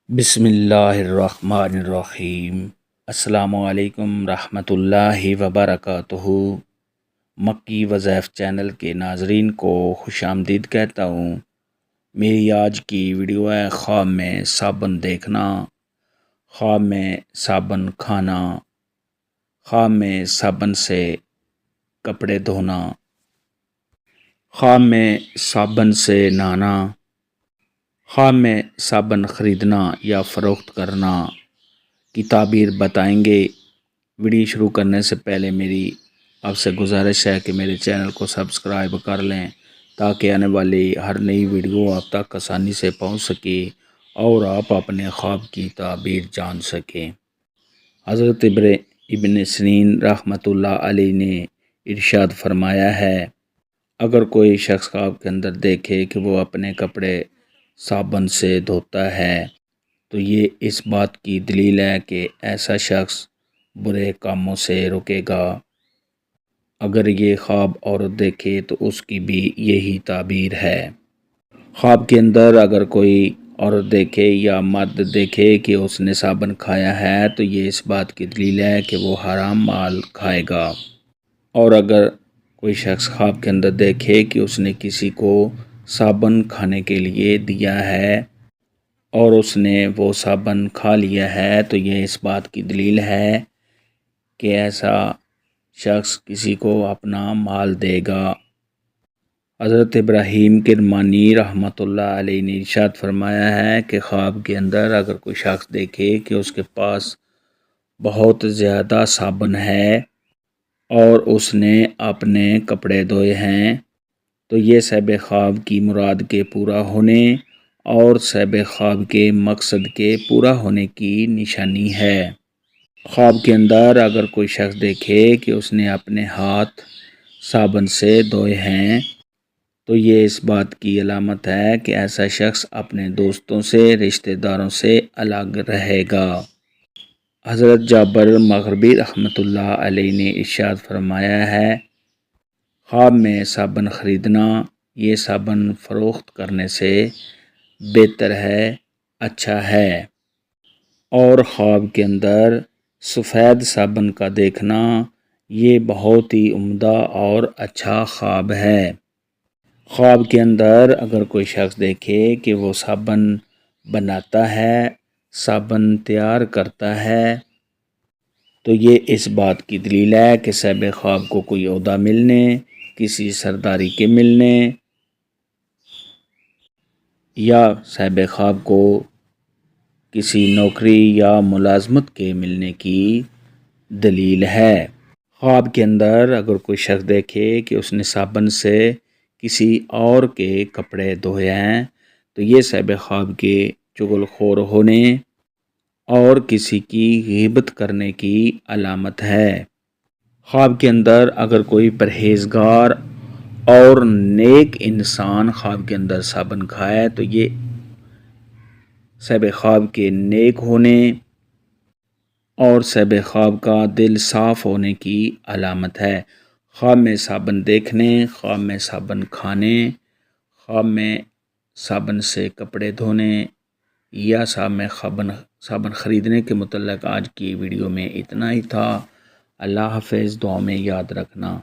بسم اللہ الرحمن الرحیم۔ السلام علیکم رحمۃ اللہ وبرکاتہ۔ مکی وظائف چینل کے ناظرین کو خوش آمدید کہتا ہوں۔ میری آج کی ویڈیو ہے خواب میں صابن دیکھنا، خواب میں صابن کھانا، خواب میں صابن سے کپڑے دھونا، خواب میں صابن سے نہانا، خواب میں صابن خریدنا یا فروخت کرنا کی تعبیر بتائیں گے۔ ویڈیو شروع کرنے سے پہلے میری آپ سے گزارش ہے کہ میرے چینل کو سبسکرائب کر لیں تاکہ آنے والی ہر نئی ویڈیو آپ تک آسانی سے پہنچ سکے اور آپ اپنے خواب کی تعبیر جان سکیں۔ حضرت ابن سیرین رحمۃ اللہ علیہ نے ارشاد فرمایا ہے، اگر کوئی شخص خواب کے اندر دیکھے کہ وہ اپنے کپڑے صابن سے دھوتا ہے تو یہ اس بات کی دلیل ہے کہ ایسا شخص برے کاموں سے رکے گا۔ اگر یہ خواب عورت دیکھے تو اس کی بھی یہی تعبیر ہے۔ خواب کے اندر اگر کوئی عورت دیکھے یا مرد دیکھے کہ اس نے صابن کھایا ہے تو یہ اس بات کی دلیل ہے کہ وہ حرام مال کھائے گا۔ اور اگر کوئی شخص خواب کے اندر دیکھے کہ اس نے کسی کو صابن کھانے کے لیے دیا ہے اور اس نے وہ صابن کھا لیا ہے تو یہ اس بات کی دلیل ہے کہ ایسا شخص کسی کو اپنا مال دے گا۔ حضرت ابراہیم کرمانی رحمۃ اللہ علیہ نے ارشاد فرمایا ہے کہ خواب کے اندر اگر کوئی شخص دیکھے کہ اس کے پاس بہت زیادہ صابن ہے اور اس نے اپنے کپڑے دھوئے ہیں تو یہ صاحب خواب کی مراد کے پورا ہونے اور صاحب خواب کے مقصد کے پورا ہونے کی نشانی ہے۔ خواب کے اندر اگر کوئی شخص دیکھے کہ اس نے اپنے ہاتھ صابن سے دھوئے ہیں تو یہ اس بات کی علامت ہے کہ ایسا شخص اپنے دوستوں سے رشتہ داروں سے الگ رہے گا۔ حضرت جابر مغربی رحمۃ اللہ علیہ نے ارشاد فرمایا ہے، خواب میں صابن خریدنا یہ صابن فروخت کرنے سے بہتر ہے، اچھا ہے۔ اور خواب کے اندر سفید صابن کا دیکھنا یہ بہت ہی عمدہ اور اچھا خواب ہے۔ خواب کے اندر اگر کوئی شخص دیکھے کہ وہ صابن بناتا ہے، صابن تیار کرتا ہے تو یہ اس بات کی دلیل ہے کہ صاحب خواب کو کوئی عہدہ ملنے، کسی سرداری کے ملنے یا صاحب خواب کو کسی نوکری یا ملازمت کے ملنے کی دلیل ہے۔ خواب کے اندر اگر کوئی شخص دیکھے کہ اس نے صابن سے کسی اور کے کپڑے دھوئے ہیں تو یہ صاحب خواب کے چغل خور ہونے اور کسی کی غیبت کرنے کی علامت ہے۔ خواب کے اندر اگر کوئی پرہیزگار اور نیک انسان خواب کے اندر صابن کھائے تو یہ صاحب خواب کے نیک ہونے اور صاحب خواب کا دل صاف ہونے کی علامت ہے۔ خواب میں صابن دیکھنے، خواب میں صابن کھانے، خواب میں صابن سے کپڑے دھونے یا صابن خریدنے کے متعلق آج کی ویڈیو میں اتنا ہی تھا۔ اللہ حافظ، دعا میں یاد رکھنا۔